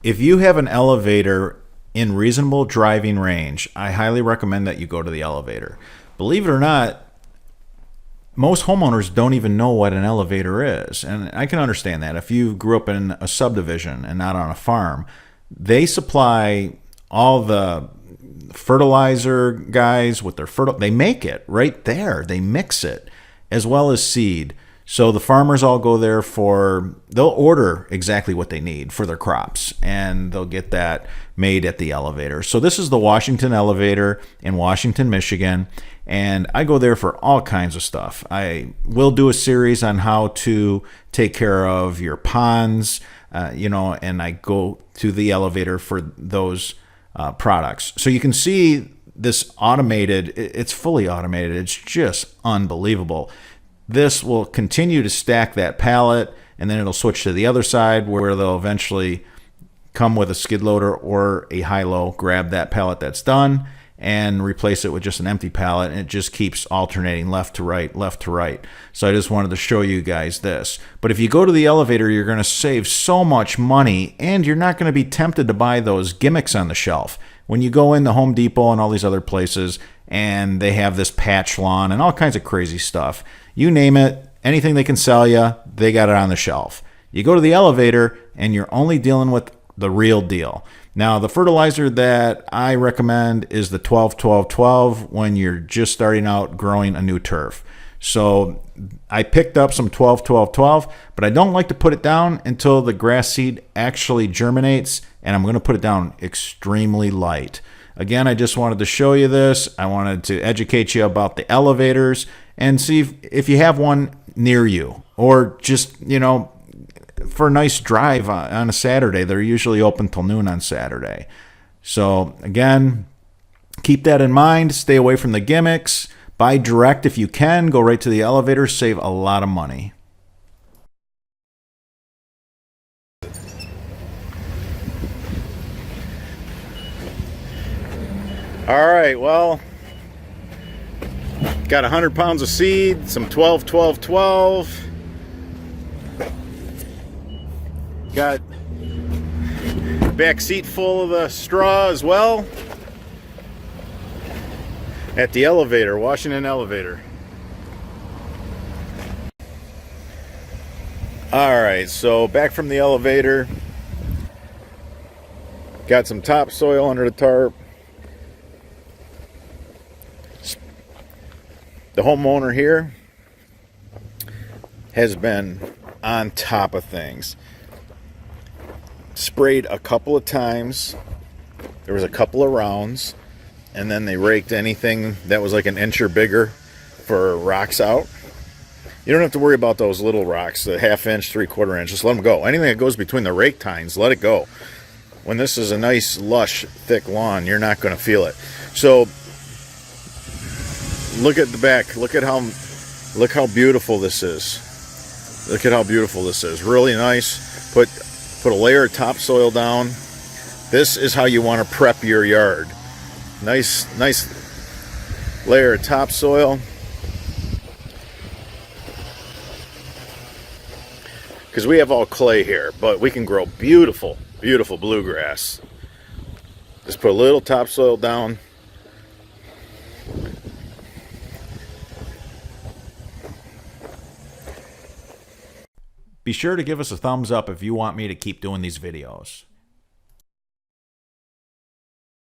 if you have an elevator in reasonable driving range, I highly recommend that you go to the elevator. Believe it or not, most homeowners don't even know what an elevator is. And I can understand that. If you grew up in a subdivision and not on a farm, they supply all the fertilizer guys with their they make it right there. They mix it as well as seed. So the farmers all go there they'll order exactly what they need for their crops, and they'll get that made at the elevator. So this is the Washington elevator in Washington, Michigan, and I go there for all kinds of stuff. I will do a series on how to take care of your ponds, and I go to the elevator for those products. So you can see this automated, it's fully automated. It's just unbelievable. This will continue to stack that pallet, and then it'll switch to the other side where they'll eventually come with a skid loader or a Hilo, grab that pallet that's done, and replace it with just an empty pallet, and it just keeps alternating left to right, left to right. So I just wanted to show you guys this. But if you go to the elevator, you're going to save so much money, and you're not going to be tempted to buy those gimmicks on the shelf. When you go in the Home Depot and all these other places, and they have this patch lawn and all kinds of crazy stuff, you name it, anything they can sell you, they got it on the shelf. You go to the elevator, and you're only dealing with the real deal. Now, the fertilizer that I recommend is the 12-12-12 when you're just starting out growing a new turf. So I picked up some 12-12-12, but I don't like to put it down until the grass seed actually germinates, and I'm going to put it down extremely light. Again, I just wanted to show you this. I wanted to educate you about the elevators and see if you have one near you, or just, for a nice drive on a Saturday. They're usually open till noon on Saturday. So again, keep that in mind. Stay away from the gimmicks. Buy direct if you can. Go right to the elevator. Save a lot of money. All right, well, got 100 pounds of seed, some 12-12-12. Got back seat full of the straw as well. At the elevator, Washington elevator. All right, so back from the elevator. Got some topsoil under the tarp. The homeowner here has been on top of things. Sprayed a couple of times. There was a couple of rounds, and then they raked anything that was like an inch or bigger for rocks out. You don't have to worry about those little rocks, the half-inch, three-quarter-inch. Just let them go. Anything that goes between the rake tines, let it go. When this is a nice, lush, thick lawn, you're not going to feel it. So look at the back. Look how beautiful this is. Look at how beautiful this is. Really nice. Put a layer of topsoil down. This is how you want to prep your yard. Nice layer of topsoil. Because we have all clay here, but we can grow beautiful, beautiful bluegrass. Just put a little topsoil down. Be sure to give us a thumbs up if you want me to keep doing these videos.